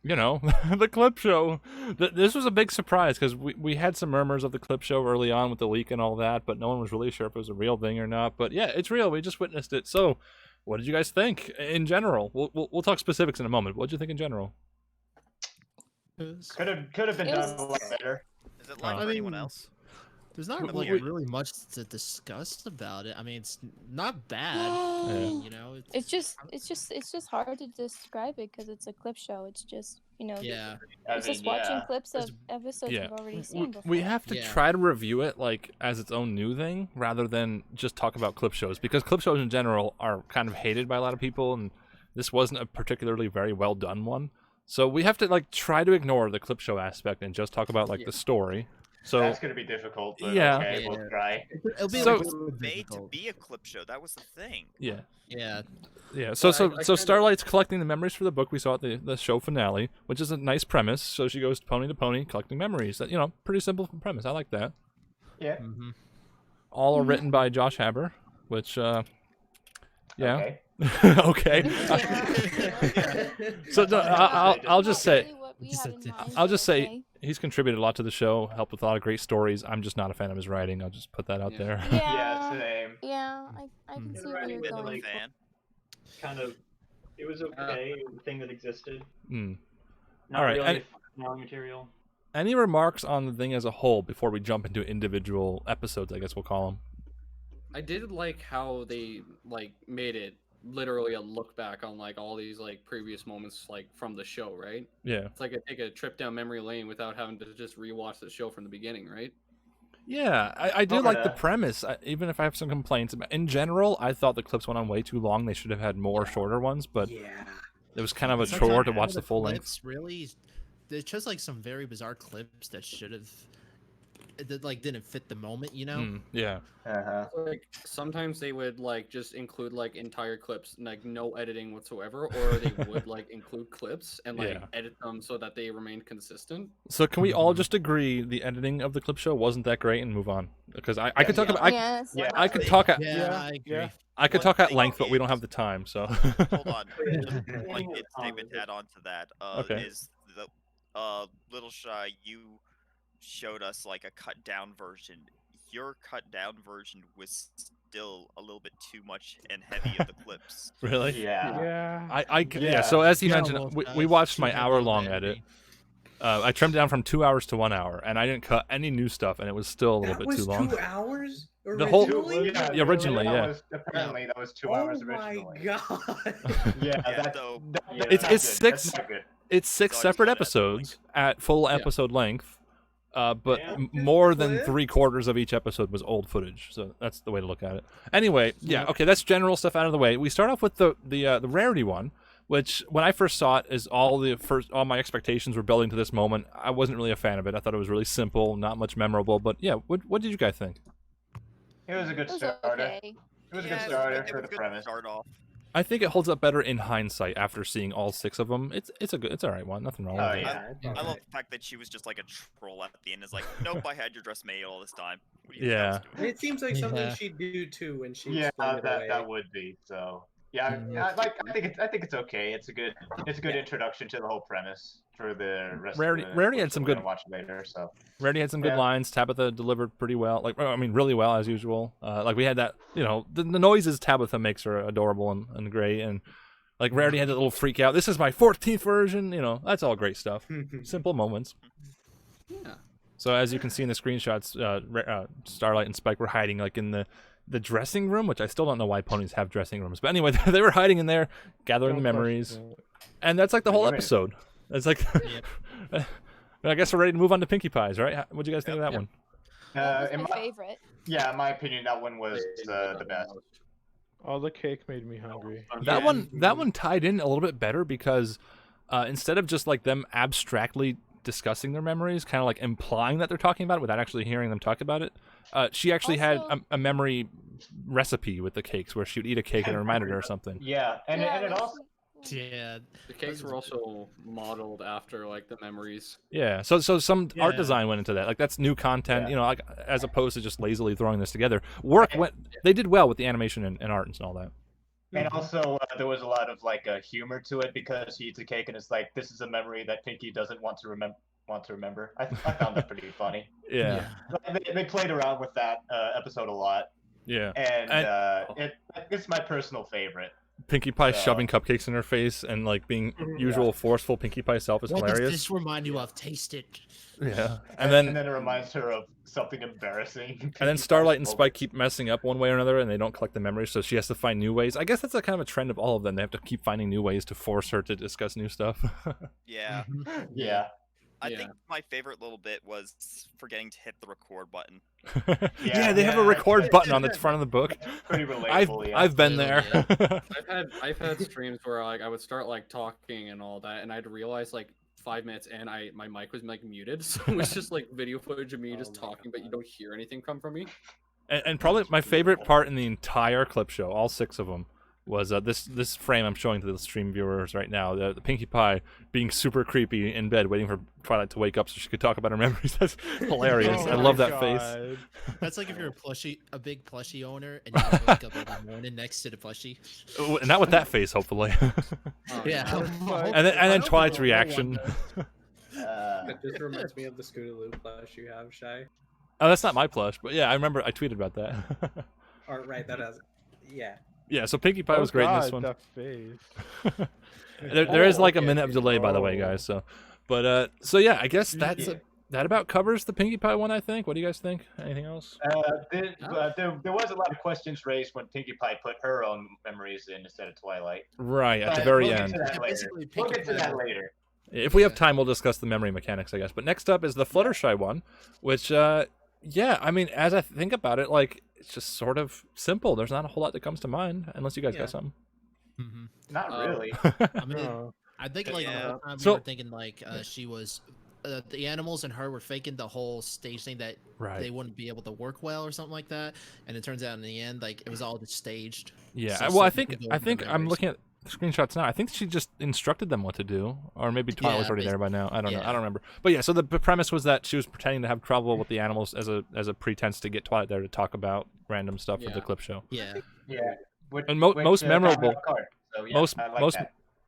the clip show. This was a big surprise because we had some murmurs of the clip show early on with the leak and all that, but no one was really sure if it was a real thing or not. But yeah, it's real. We just witnessed it. So, what did you guys think in general? We'll talk specifics in a moment. What did you think in general? Could have been done a lot better. Is it like for anyone else? There's not really much to discuss about it. I mean, it's not bad. It's just hard to describe it because it's a clip show. It's just it's just watching clips of episodes we've already seen before. We have to try to review it like as its own new thing rather than just talk about clip shows, because clip shows in general are kind of hated by a lot of people, and this wasn't a particularly very well done one. So we have to like try to ignore the clip show aspect and just talk about like the story. So that's gonna be difficult. But okay, we'll try. It'll be made to be a clip show. That was the thing. Yeah. So Starlight's collecting the memories for the book we saw at the show finale, which is a nice premise. So she goes pony to pony collecting memories. That pretty simple premise. I like that. Yeah. All are written by Josh Haber, which okay. Okay. So no, I'll just say. He's contributed a lot to the show, helped with a lot of great stories. I'm just not a fan of his writing. I'll just put that out there. Yeah, same. Yeah, I can see where you're going. Kind of, it was okay. It was a thing that existed. All Not right. really material. Any remarks on the thing as a whole before we jump into individual episodes, I guess we'll call them? I did like how they made it literally a look back on all these previous moments from the show, right? Yeah. It's like take a trip down memory lane without having to just rewatch the show from the beginning, right? Yeah, I do like the premise, even if I have some complaints. In general, I thought the clips went on way too long. They should have had more shorter ones, but it was kind of a chore to watch the full length. Really, there's just some very bizarre clips that should have didn't fit the moment, Yeah. Sometimes they would just include entire clips, no editing whatsoever, or they would include clips and edit them so that they remain consistent. So can we all just agree the editing of the clip show wasn't that great and move on? Because I could talk about I could talk at I could talk at length, but we don't have the time. So hold on. Statement to add on to that is the Fluttershy, you showed us a cut down version. Your cut down version was still a little bit too much and heavy of the clips. Really? Yeah. So as he mentioned, we watched my hour-long edit. I trimmed it down from 2 hours to 1 hour, and I didn't cut any new stuff, and it was still a little bit too long. 2 hours? Originally? Originally, apparently that was 2 hours originally. Oh my god! It's six separate episodes at full episode length. But more than 3/4 of each episode was old footage, so that's the way to look at it. Anyway, okay, that's general stuff out of the way. We start off with the Rarity one, which when I first saw it, all my expectations were building to this moment. I wasn't really a fan of it. I thought it was really simple, not much memorable. But yeah, what did you guys think? It was a good starter. It was a good starter for the premise. I think it holds up better in hindsight after seeing all 6 of them. It's all right one. Nothing wrong with it. I love the fact that she was just a troll at the end. It's nope, I had your dress made all this time. It seems like something she'd do too when she that would be so. I think it's okay. It's a good introduction to the whole premise for the rest. Rarity had some good. Watch later, so. Rarity had some good lines. Tabitha delivered pretty well. Really well as usual. We had that. The noises Tabitha makes are adorable and great. And Rarity had that little freak out. This is my 14th version. That's all great stuff. Simple moments. Yeah. So as you can see in the screenshots, Starlight and Spike were hiding in the dressing room, which I still don't know why ponies have dressing rooms. But anyway, they were hiding in there, gathering the memories. And that's the whole episode. It's I guess we're ready to move on to Pinkie Pies, right? What'd you guys think of that one? That was my favorite. Yeah, in my opinion, that one was the best. Oh, the cake made me hungry. That one tied in a little bit better because instead of just them abstractly discussing their memories, kind of implying that they're talking about it without actually hearing them talk about it, she actually had a memory recipe with the cakes where she would eat a cake and it reminded her of something. Yeah, and it also. Yeah, the cakes were also modeled after the memories. Yeah, so some art design went into that. That's new content, as opposed to just lazily throwing this together. They did well with the animation and art and all that. And also, there was a lot of like humor to it because he eats a cake and it's like, this is a memory that Pinkie doesn't want to remember. I found that pretty funny. Yeah. They played around with that episode a lot. Yeah. And it's my personal favorite. Pinkie Pie shoving cupcakes in her face and like being usual forceful Pinkie Pie self is hilarious. What does this remind you of? Taste it. Yeah. And then it reminds her of something embarrassing. And then Starlight and Spike keep messing up one way or another and they don't collect the memories, so she has to find new ways. I guess that's a kind of a trend of all of them. They have to keep finding new ways to force her to discuss new stuff. Yeah. Yeah. I think my favorite little bit was forgetting to hit the record button. Yeah, they have a record button on the front of the book. Pretty relatable. I've been there. I've had streams where like I would start like talking and all that, and I'd realize like 5 minutes in, my mic was like muted, so it was just like video footage of me just talking, but you don't hear anything come from me. And probably my favorite part in the entire clip show, all 6 of them, was this frame I'm showing to the stream viewers right now. The Pinkie Pie being super creepy in bed, waiting for Twilight to wake up so she could talk about her memories. That's hilarious. I love that face. That's like if you're a big plushie owner, and you wake up every morning next to the plushie. Not with that face, hopefully. Yeah. And then Twilight's reaction. It just reminds me of the Scootaloo plush you have, Shy. Oh, that's not my plush, but yeah, I remember I tweeted about that. Or right, that has, yeah. Yeah, so Pinkie Pie was great in this one. The face. there is like a minute of delay, by the way, guys. So, but so yeah, I guess that about covers the Pinkie Pie one. I think. What do you guys think? Anything else? There was a lot of questions raised when Pinkie Pie put her own memories in instead of Twilight. Right at the very end. We'll get to that later. If we have time, we'll discuss the memory mechanics, I guess. But next up is the Fluttershy one, which, yeah, I mean, as I think about it, like, it's just sort of simple. There's not a whole lot that comes to mind, unless you guys got something. Not really. I mean, I think like the whole time we were thinking like she was, the animals and her were faking the whole stage thing that they wouldn't be able to work well or something like that, and it turns out in the end like it was all just staged. Yeah, so well, I think I'm looking at screenshots now. I think she just instructed them what to do, or maybe Twilight was already there by now. I don't know. I don't remember. But yeah, so the premise was that she was pretending to have trouble with the animals as a pretense to get Twilight there to talk about random stuff for the clip show. Yeah. And most memorable.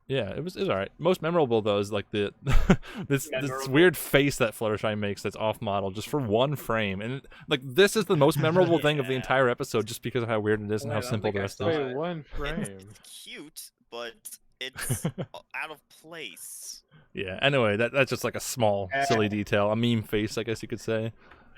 Yeah, it was all right. Most memorable though is like the this weird face that Fluttershy makes that's off model just for one frame, and like this is the most memorable thing of the entire episode just because of how weird it is and how simple the rest is. Wait, one frame. It's cute, but it's out of place. Yeah. Anyway, that's just like a small silly detail, a meme face, I guess you could say.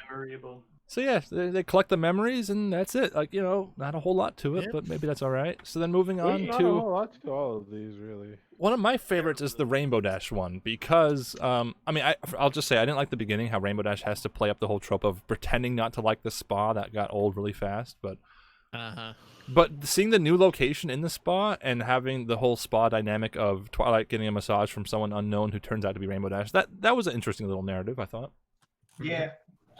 Memorable. So yeah, they collect the memories and that's it. Like, you know, not a whole lot to it, but maybe that's all right. So then moving on not to a whole lot to all of these, really. One of my favorites is the Rainbow Dash one because, I mean, I'll just say I didn't like the beginning how Rainbow Dash has to play up the whole trope of pretending not to like the spa. That got old really fast, but seeing the new location in the spa and having the whole spa dynamic of Twilight getting a massage from someone unknown who turns out to be Rainbow Dash, that was an interesting little narrative, I thought. Yeah.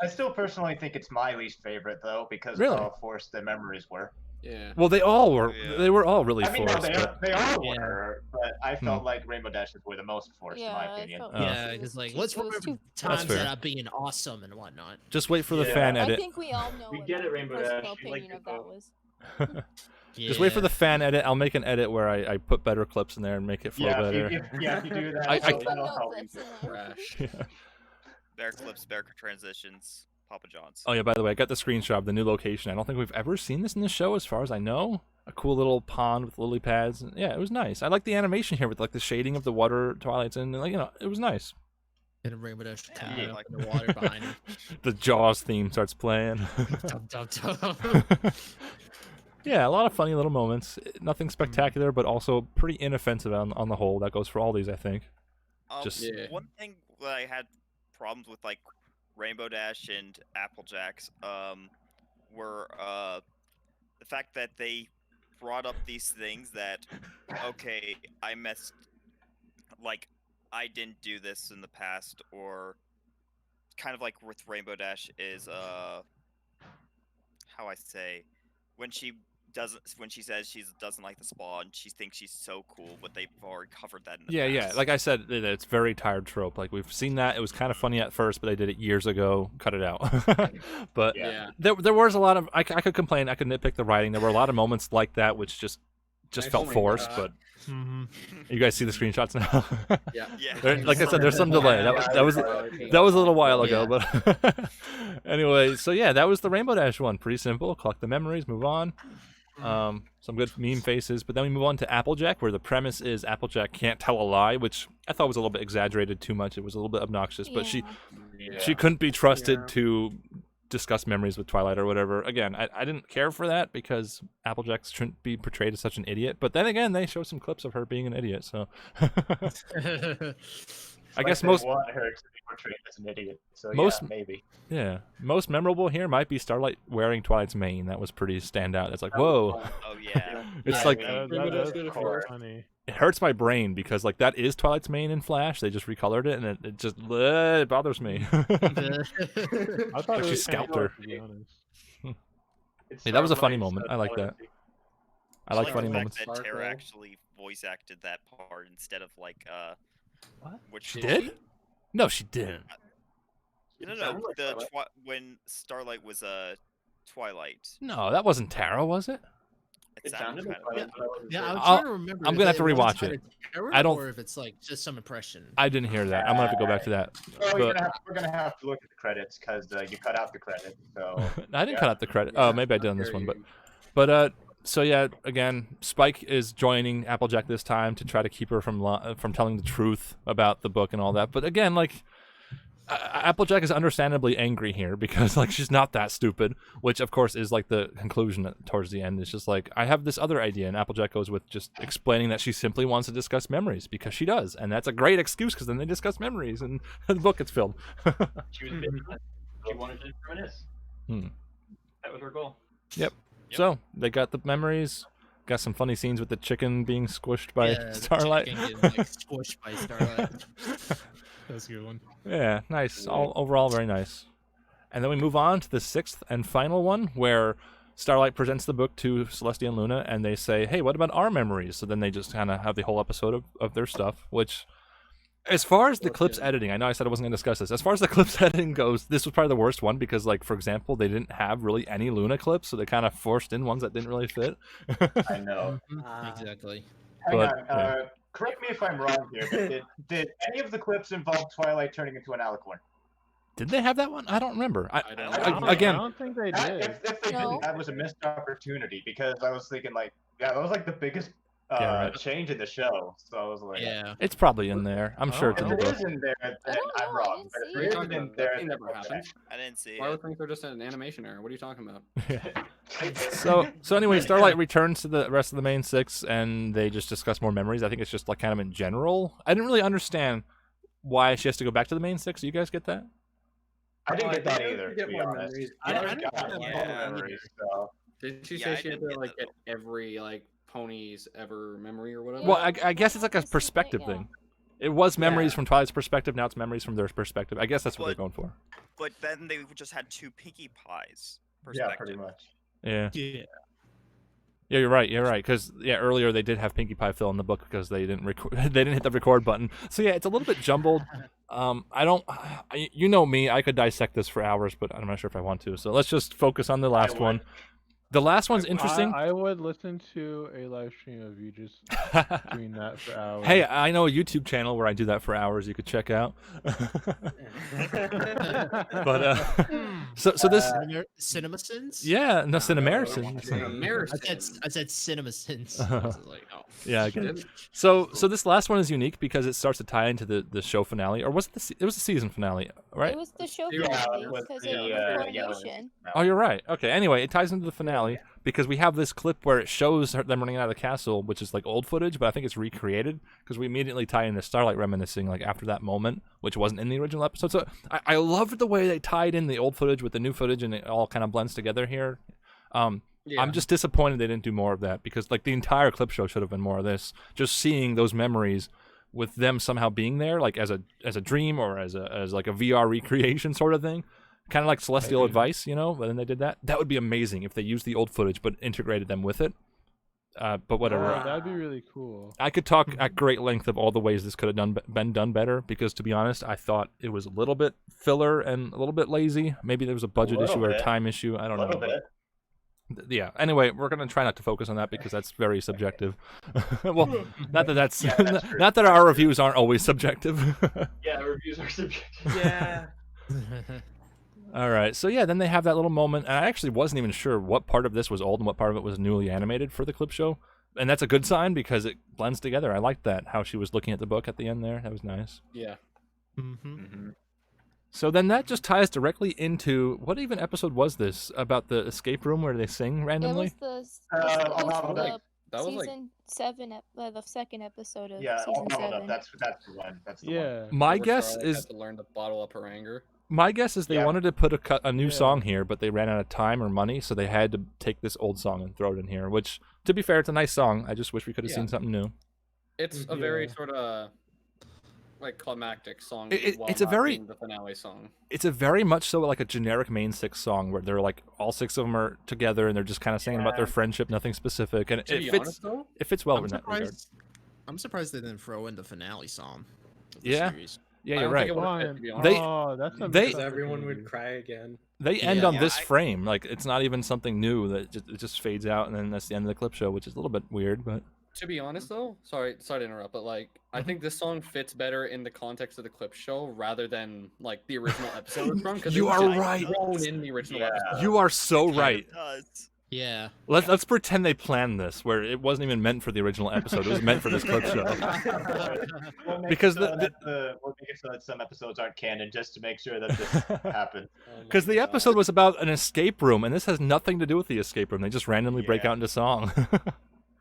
I still personally think it's my least favorite though, because of how forced the memories were. Yeah. Well, they all were. They were all really forced. They all were, but I felt like Rainbow Dashes were the most forced, in my opinion. Because like, let's remember times that are being awesome and whatnot. Just wait for the fan edit. I think we all know. We get it, Rainbow Dash. Opinion of that was. Just wait for the fan edit. I'll make an edit where I put better clips in there and make it flow better. If you do that, that'll help. Bear clips, bear transitions. Papa John's. Oh yeah, by the way, I got the screenshot of the new location. I don't think we've ever seen this in the show as far as I know. A cool little pond with lily pads. Yeah, it was nice. I like the animation here with like the shading of the water Twilight's in. Like, you know, it was nice. And a Rainbow Dash like the water behind him. The Jaws theme starts playing. Yeah, a lot of funny little moments. Nothing spectacular, but also pretty inoffensive on the whole. That goes for all these, I think. One thing that I had problems with, like Rainbow Dash and Applejack's, were the fact that they brought up these things that, okay, I didn't do this in the past, or kind of like with Rainbow Dash is how I say, when she says she doesn't like the spa and she thinks she's so cool, but they've already covered that in the past. Yeah, like I said, it's very tired trope. Like we've seen that. It was kind of funny at first, but they did it years ago. Cut it out. But there was a lot of I could complain. I could nitpick the writing. There were a lot of moments like that which just just felt forced, but you guys see the screenshots now. Yeah. Like I said, there's some delay. That was a little while ago, but anyway. So yeah, that was the Rainbow Dash one. Pretty simple. Collect the memories, move on. Some good meme faces, but then we move on to Applejack, where the premise is Applejack can't tell a lie, which I thought was a little bit exaggerated too much. It was a little bit obnoxious, but she couldn't be trusted to discuss memories with Twilight or whatever. Again, I didn't care for that because Applejack shouldn't be portrayed as such an idiot. But then again, they show some clips of her being an idiot, so I guess most want her to be portrayed as an idiot. So maybe. Yeah, most memorable here might be Starlight wearing Twilight's mane. That was pretty standout. It's like, whoa. Oh yeah. It's like That's funny. it hurts my brain because like that is Twilight's mane in Flash. They just recolored it, and it just it bothers me. I thought Like it she was scalped kinda her. cool, to be honest. Yeah, that was a funny moment. I like that. I like funny the moments. fact that Tara actually voice acted that part instead of like What? Which She did? No, she didn't. No. When Starlight was Twilight. No, that wasn't Tara, was it? It sounded like Yeah, I'm trying to remember. I'm gonna have to rewatch it. I don't. Or if it's like just some impression. I didn't hear that. I'm gonna have to go back to that. Well, But we're gonna have to look at the credits because you cut out the credits. So I didn't cut out the credit. Oh, maybe I did on this one, but so yeah, again, Spike is joining Applejack this time to try to keep her from telling the truth about the book and all that. But again, like Applejack is understandably angry here because like she's not that stupid, which of course is like the conclusion towards the end. It's just like I have this other idea, and Applejack goes with just explaining that she simply wants to discuss memories because she does, and that's a great excuse because then they discuss memories and the book gets filled. She wanted to reminisce. That was her goal. Yep. So they got the memories. Got some funny scenes with the chicken being squished by Starlight. The chicken getting, like, squished by Starlight. That's a good one. Yeah, nice. All overall, very nice. And then we move on to the sixth and final one, where Starlight presents the book to Celestia and Luna, and they say, "Hey, what about our memories?" So then they just kind of have the whole episode of their stuff. Which, as far as the clips editing, I know I said I wasn't going to discuss this. As far as the clips editing goes, this was probably the worst one because, like, for example, they didn't have really any Luna clips, so they kind of forced in ones that didn't really fit. I know. Exactly. Hang on. Correct me if I'm wrong here, but did any of the clips involve Twilight turning into an alicorn? Did they have that one? I don't remember. I don't think they did. If they didn't, that was a missed opportunity because I was thinking like, that was like the biggest change in the show. So I was like, it's probably in there. I'm sure it's in the book. If it is in there, then I'm wrong. But if it isn't in there, That never happened. I didn't see Why it. would think they're just an animation error? What are you talking about? So anyway, Starlight returns to the rest of the main six, and they just discuss more memories. I think it's just like kind of in general. I didn't really understand why she has to go back to the main six. Do you guys get that? I didn't get that either. To be honest, I didn't get memories. So. Did she say she had to like get every like pony's ever memory or whatever? Well, I guess it's like a perspective thing. It was memories from Twilight's perspective. Now it's memories from their perspective. I guess that's what they're going for. But then they just had two Pinkie Pies perspective. Yeah, pretty much. Yeah. Yeah, you're right. You're right. Because earlier they did have Pinkie Pie fill in the book because they didn't they didn't hit the record button. So yeah, it's a little bit jumbled. You know me. I could dissect this for hours, but I'm not sure if I want to. So let's just focus on the last one. The last one's interesting. I would listen to a live stream of you just doing that for hours. Hey, I know a YouTube channel where I do that for hours. You could check out. But so this CinemaSins? Yeah, no CinemaSins. I said CinemaSins. Like, oh. Yeah, I get it. So this last one is unique because it starts to tie into the show finale, or was it it was the season finale, right? It was the show finale because of the coronation. Oh, you're right. Okay. Anyway, it ties into the finale because we have this clip where it shows them running out of the castle, which is like old footage, but I think it's recreated because we immediately tie in the Starlight reminiscing like after that moment, which wasn't in the original episode. So I loved the way they tied in the old footage with the new footage, and it all kind of blends together here. I'm just disappointed they didn't do more of that because like the entire clip show should have been more of this. Just seeing those memories with them somehow being there, like as a dream or as like a VR recreation sort of thing. Kind of like Celestial Advice, you know, but then they did that. That would be amazing if they used the old footage but integrated them with it. But whatever. Oh, that'd be really cool. I could talk at great length of all the ways this could have been done better because, to be honest, I thought it was a little bit filler and a little bit lazy. Maybe there was a budget issue or a time issue. I don't know. Yeah. Anyway, we're gonna try not to focus on that because that's very subjective. Well, not that that's not that our reviews aren't always subjective. Yeah, reviews are subjective. Yeah. All right. So yeah, then they have that little moment, and I actually wasn't even sure what part of this was old and what part of it was newly animated for the clip show, and that's a good sign because it blends together. I liked that how she was looking at the book at the end there. That was nice. Yeah. So then that just ties directly into what even episode was this about the escape room where they sing randomly? It was that was season 7, the second episode of yeah, season 7. That's the one. That's the one. My guess is had to learn to bottle up her anger. My guess is they wanted to put a new song here, but they ran out of time or money, so they had to take this old song and throw it in here. Which, to be fair, it's a nice song. I just wish we could have seen something new. It's a very sort of like climactic song. It's a very the finale song. It's a very much so like a generic main 6 song where they're like all 6 of them are together and they're just kind of saying about their friendship, nothing specific, and it fits well in that regard. I'm surprised they didn't throw in the finale song. Yeah. Series. Yeah, you're right. Because everyone would cry again. They end on this frame, like it's not even something new. That it just fades out, and then that's the end of the clip show, which is a little bit weird. But to be honest, though, sorry to interrupt, but like I think this song fits better in the context of the clip show rather than like the original episode. You are right. In the original episode. You are so right. Yeah. Let's pretend they planned this, where it wasn't even meant for the original episode. It was meant for this clip show. Because we'll make it so that some episodes aren't canon, just to make sure that this happens. Because the episode was about an escape room, and this has nothing to do with the escape room. They just randomly break out into song.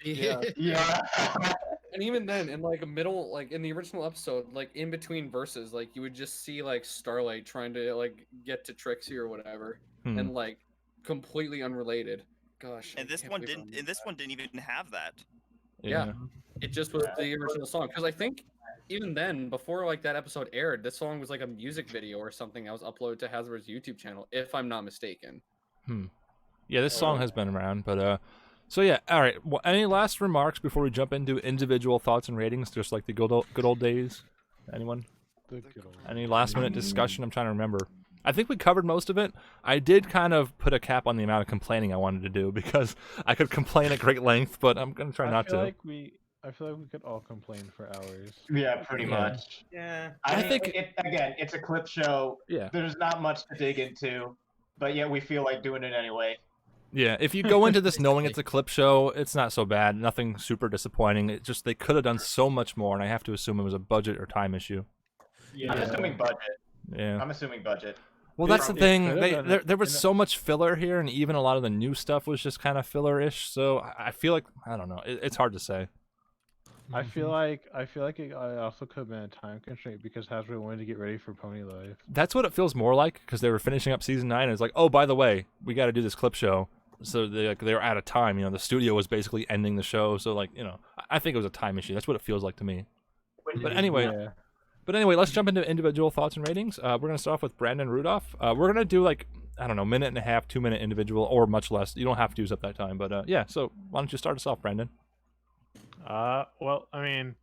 Yeah. And even then, in like a middle, like in the original episode, like in between verses, like you would just see like Starlight trying to like get to Trixie or whatever, and like completely unrelated. Gosh. And this one didn't. And this one didn't even have that. Yeah. It just was the original song. Because I think even then, before like that episode aired, this song was like a music video or something that was uploaded to Hasbro's YouTube channel, if I'm not mistaken. Yeah, this song has been around, but so yeah. All right. Well, any last remarks before we jump into individual thoughts and ratings, just like the good old days? Anyone? Any last minute discussion? I'm trying to remember. I think we covered most of it. I did kind of put a cap on the amount of complaining I wanted to do because I could complain at great length, but I'm gonna try not to. I feel like we could all complain for hours. Yeah, pretty much. Yeah. I think it's a clip show. Yeah. There's not much to dig into, but yet we feel like doing it anyway. Yeah, if you go into this knowing it's a clip show, it's not so bad. Nothing super disappointing. It just they could have done so much more, and I have to assume it was a budget or time issue. Yeah. I'm assuming budget. Yeah. I'm assuming budget. Well, that's the thing. There was so much filler here, and even a lot of the new stuff was just kind of filler-ish. So I feel like I don't know. It's hard to say. I feel like it also could have been a time constraint because Hasbro wanted to get ready for Pony Life. That's what it feels more like because they were finishing up season 9, and it's like, oh, by the way, we got to do this clip show. So they were out of time. You know, the studio was basically ending the show. So like, you know, I think it was a time issue. That's what it feels like to me. But anyway. Yeah. But anyway, let's jump into individual thoughts and ratings. We're going to start off with Brandon Rudolph. We're going to do like, I don't know, 1.5 minute, 2 minute individual or much less. You don't have to use up that time. But yeah, so why don't you start us off, Brandon? Well, I mean,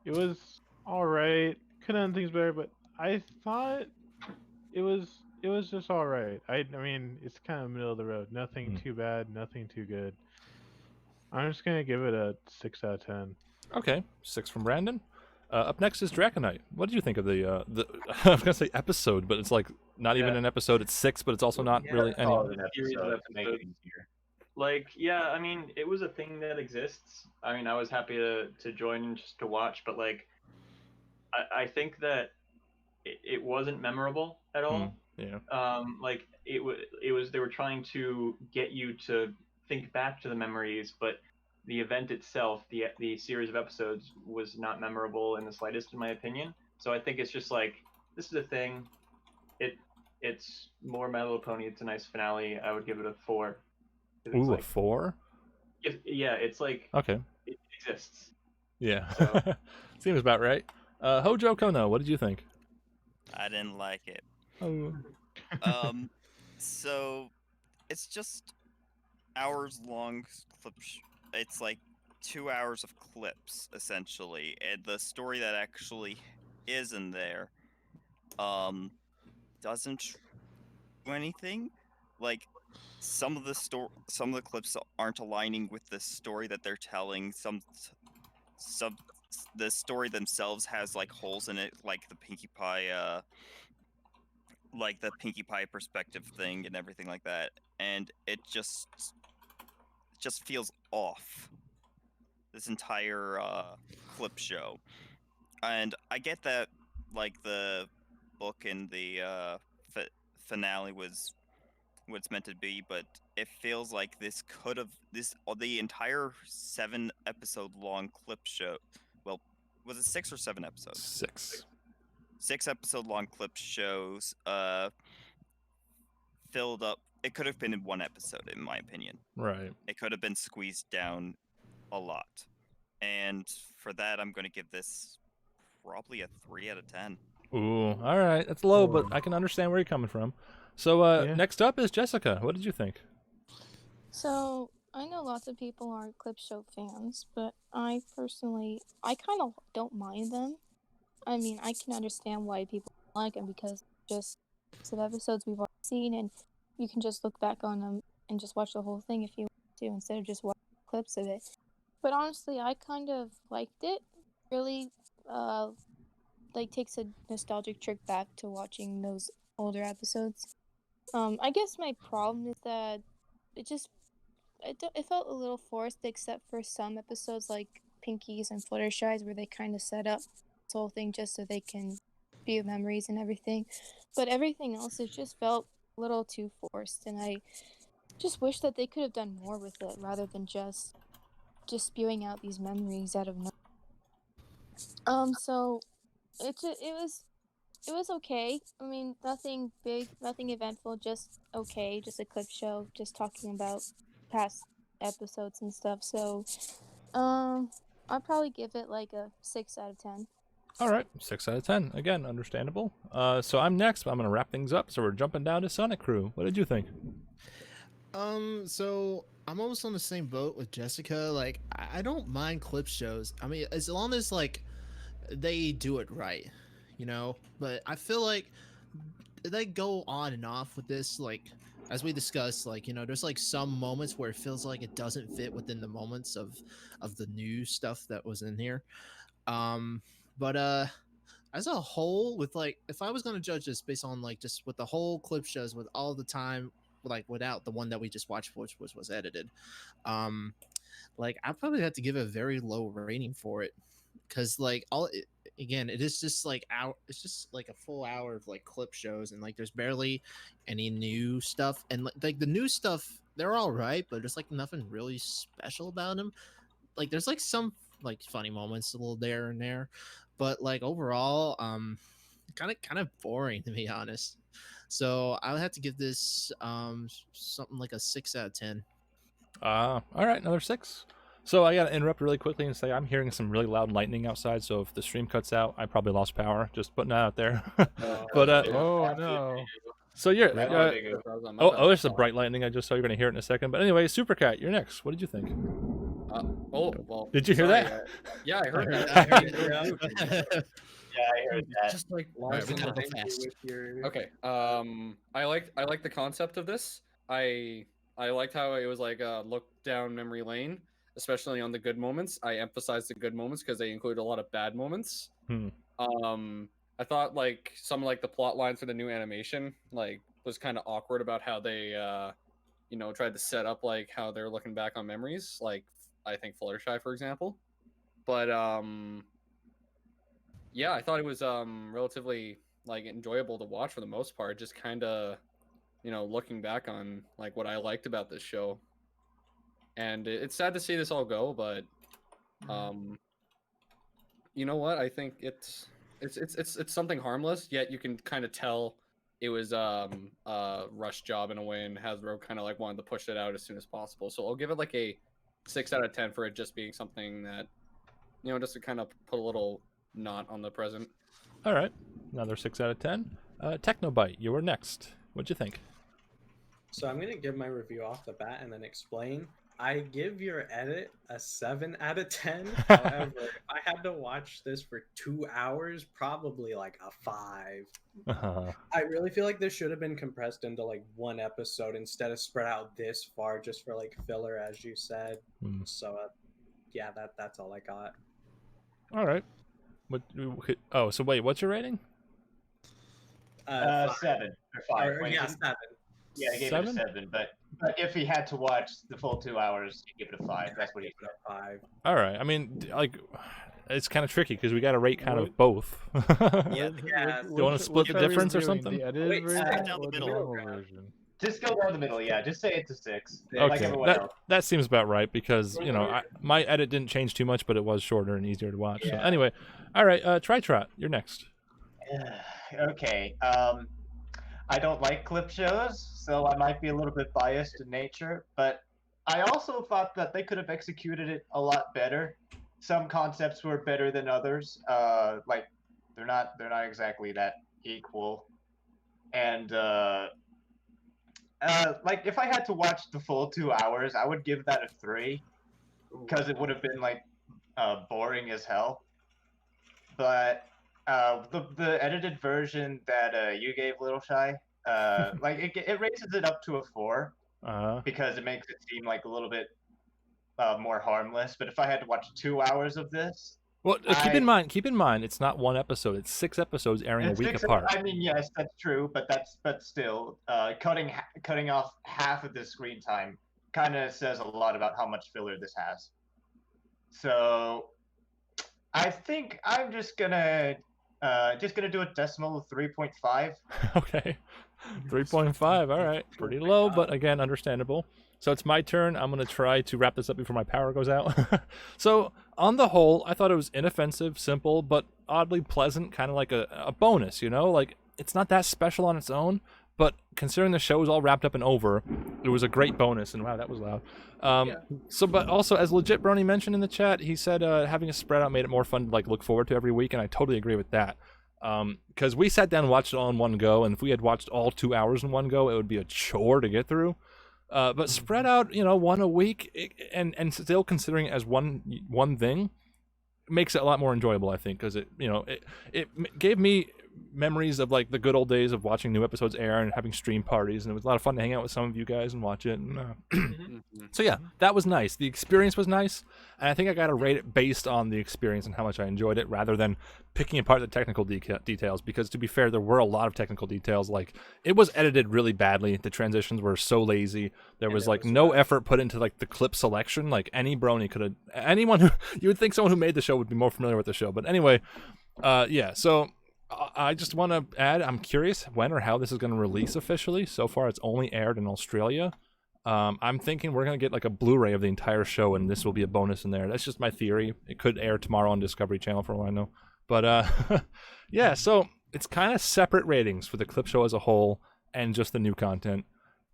it was alright. Could have done things better, but I thought it was just alright. I mean, it's kind of middle of the road. Nothing too bad, nothing too good. I'm just going to give it a 6 out of 10. Okay, 6 from Brandon. Up next is Draconite. What did you think of the I was gonna say episode, but it's like not even an episode. It's 6, but it's also not really any. Like, yeah, I mean, it was a thing that exists. I mean, I was happy to join and just to watch, but like, I think that it wasn't memorable at all. Yeah. Like it was they were trying to get you to think back to the memories, but the event itself, the series of episodes, was not memorable in the slightest, in my opinion. So I think it's just like, this is a thing. It's more My Little Pony. It's a nice finale. I would give it a 4. Ooh, like, a 4? Yeah, it's like, okay, it exists. Yeah, so. Seems about right. Hojo Kono, what did you think? I didn't like it. Oh. So it's just hours long clips. It's like 2 hours of clips essentially, and the story that actually is in there doesn't do anything. Like, some of the clips aren't aligning with the story that they're telling. The story themselves has like holes in it, like the Pinkie Pie perspective thing and everything like that, and it just feels off, this entire clip show. And I get that like the book and the finale was what it's meant to be, but it feels like the entire 7-episode long clip show. Well, was it 6 or 7 episodes? 6. 6-episode long clip shows filled up. It could have been in 1 episode, in my opinion. Right. It could have been squeezed down a lot, and for that, I'm going to give this probably a 3 out of 10. Ooh, all right, that's low, but I can understand where you're coming from. So next up is Jessica. What did you think? So I know lots of people aren't clip show fans, but I personally, I kind of don't mind them. I mean, I can understand why people like them because just some episodes we've already seen, and you can just look back on them and just watch the whole thing if you want to, instead of just watching clips of it. But honestly, I kind of liked it. Really, like takes a nostalgic trip back to watching those older episodes. I guess my problem is that it felt a little forced, except for some episodes like Pinkie's and Fluttershy's, where they kind of set up this whole thing just so they can view memories and everything. But everything else, it just felt a little too forced, and I just wish that they could have done more with it rather than just spewing out these memories out of nowhere. So it was okay. I mean, nothing big, nothing eventful, just okay, just a clip show, just talking about past episodes and stuff. So, I'd probably give it like a 6 out of 10. All right, 6 out of 10. Again, understandable. So I'm next, but I'm gonna wrap things up. So we're jumping down to Sonic Crew. What did you think? So I'm almost on the same boat with Jessica. Like, I don't mind clip shows. I mean, as long as like they do it right, you know. But I feel like they go on and off with this, like as we discussed, like, you know, there's like some moments where it feels like it doesn't fit within the moments of the new stuff that was in here. But as a whole, with like, if I was gonna judge this based on like just with the whole clip shows with all the time, like without the one that we just watched, which was edited, like I probably had to give a very low rating for it, because like again, it is just like it's just like a full hour of like clip shows, and like there's barely any new stuff, and like the new stuff, they're all right, but there's like nothing really special about them. Like there's like some like funny moments a little there and there, but like overall, kind of boring, to be honest. So I'll have to give this something like a 6 out of 10. All right, another 6. So I gotta interrupt really quickly and say I'm hearing some really loud lightning outside. So if the stream cuts out, I probably lost power. Just putting that out there. But oh no. So you're there's a bright lightning I just saw. You're gonna hear it in a second. But anyway, Supercat, you're next. What did you think? Well. Did you hear that? Yeah, I heard that. Yeah, I heard that. Just like okay. I like the concept of this. I liked how it was like a look down memory lane, especially on the good moments. I emphasized the good moments because they include a lot of bad moments. I thought like some like the plot lines for the new animation like was kind of awkward about how they tried to set up like how they're looking back on memories, like I think Fluttershy, for example. But yeah, I thought it was relatively like enjoyable to watch for the most part, just kind of looking back on like what I liked about this show. And it's sad to see this all go, but you know what? I think it's something harmless, yet you can kind of tell it was a rush job in a way, and Hasbro kind of like wanted to push it out as soon as possible. So I'll give it like a 6 out of 10 for it just being something that just to kind of put a little knot on the present. All right, another 6 out of 10. Technobite, you were next. What'd you think? So I'm gonna give my review off the bat and then explain. I give your edit a 7 out of 10. However, if I had to watch this for 2 hours, probably like a 5. I really feel like this should have been compressed into like one episode instead of spread out this far just for like filler, as you said. So, yeah, that's all I got. All right. So wait, what's your rating? 7 or 5. Yeah, 7. Yeah, I gave it a 7, but if he had to watch the full 2 hours, he'd give it a 5. That's what he said. 5. All right. I mean, like, it's kind of tricky because we got to rate kind of both. Yeah. Do you want to split the difference or something? The edited version down the or the middle. normal version? Just go down the middle, yeah. Just say it's a 6. Okay, Like everyone else. that seems about right because my edit didn't change too much, but it was shorter and easier to watch. So anyway, all right, Trot, you're next. Okay. I don't like clip shows, so I might be a little bit biased in nature, but I also thought that they could have executed it a lot better. Some concepts were better than others. Like they're not exactly that equal. And like if I had to watch the full 2 hours, I would give that a 3 because it would have been like boring as hell. But the edited version that you gave Fluttershy, like it raises it up to a 4 because it makes it seem like a little bit more harmless. But if I had to watch 2 hours of this, well, keep in mind, it's not one episode; it's 6 episodes airing a week apart. I mean, yes, that's true, but still, cutting off half of the screen time kind of says a lot about how much filler this has. So, I think I'm just gonna do a decimal of 3.5. Okay, 3.5. All right, pretty low, but again, understandable. So it's my turn. I'm going to try to wrap this up before my power goes out. So on the whole, I thought it was inoffensive, simple, but oddly pleasant, kind of like a bonus, Like, it's not that special on its own, but considering the show is all wrapped up and over, it was a great bonus. And wow, that was loud. So, but also, as Legit Brony mentioned in the chat, he said having a spread out made it more fun to like look forward to every week, and I totally agree with that. Because we sat down and watched it all in one go, and if we had watched all 2 hours in one go, it would be a chore to get through. But spread out, one a week, and still considering it as one thing, makes it a lot more enjoyable, I think, because it gave me memories of like the good old days of watching new episodes air and having stream parties, and it was a lot of fun to hang out with some of you guys and watch it. And, so yeah, that was nice. The experience was nice, and I think I got to rate it based on the experience and how much I enjoyed it, rather than picking apart the technical details. Because to be fair, there were a lot of technical details. Like it was edited really badly. The transitions were so lazy. There was like no effort put into like the clip selection. Like any brony could have, anyone who you would think someone who made the show would be more familiar with the show. But anyway, yeah. So I just want to add, I'm curious when or how this is going to release officially. So far, it's only aired in Australia. I'm thinking we're going to get like a Blu-ray of the entire show, and this will be a bonus in there. That's just my theory. It could air tomorrow on Discovery Channel for all I know. But yeah, so it's kind of separate ratings for the clip show as a whole and just the new content.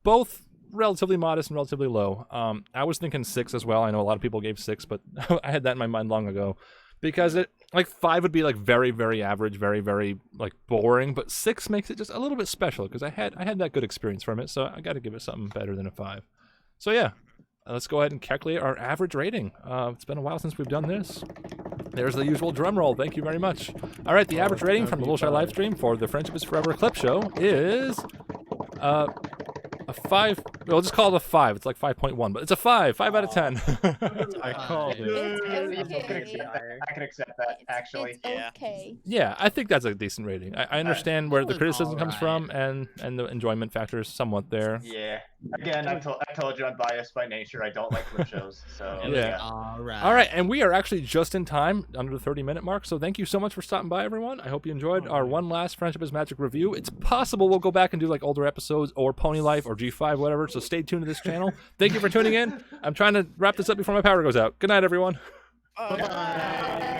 Both relatively modest and relatively low. I was thinking 6 as well. I know a lot of people gave 6, but I had that in my mind long ago. Because it like 5 would be like very, very average, very, very like boring, but 6 makes it just a little bit special because I had that good experience from it, so I got to give it something better than a 5. So yeah, let's go ahead and calculate our average rating. It's been a while since we've done this. There's the usual drum roll. Thank you very much. All right, the average rating from the Fluttershy live stream for the Friendship is Forever clip show is a 5. We'll just call it a 5. It's like 5.1, but it's a 5. 5 out of 10. I called it. I can accept that, actually. It's okay. Yeah, I think that's a decent rating. I understand where the criticism comes from, and the enjoyment factor is somewhat there. Yeah. Again, I told you I'm biased by nature. I don't like clip shows. So yeah. All right, and we are actually just in time, under the 30-minute mark. So thank you so much for stopping by, everyone. I hope you enjoyed our one last Friendship is Magic review. It's possible we'll go back and do like older episodes or Pony Life or G5, whatever. So stay tuned to this channel. Thank you for tuning in. I'm trying to wrap this up before my power goes out. Good night, everyone. Bye.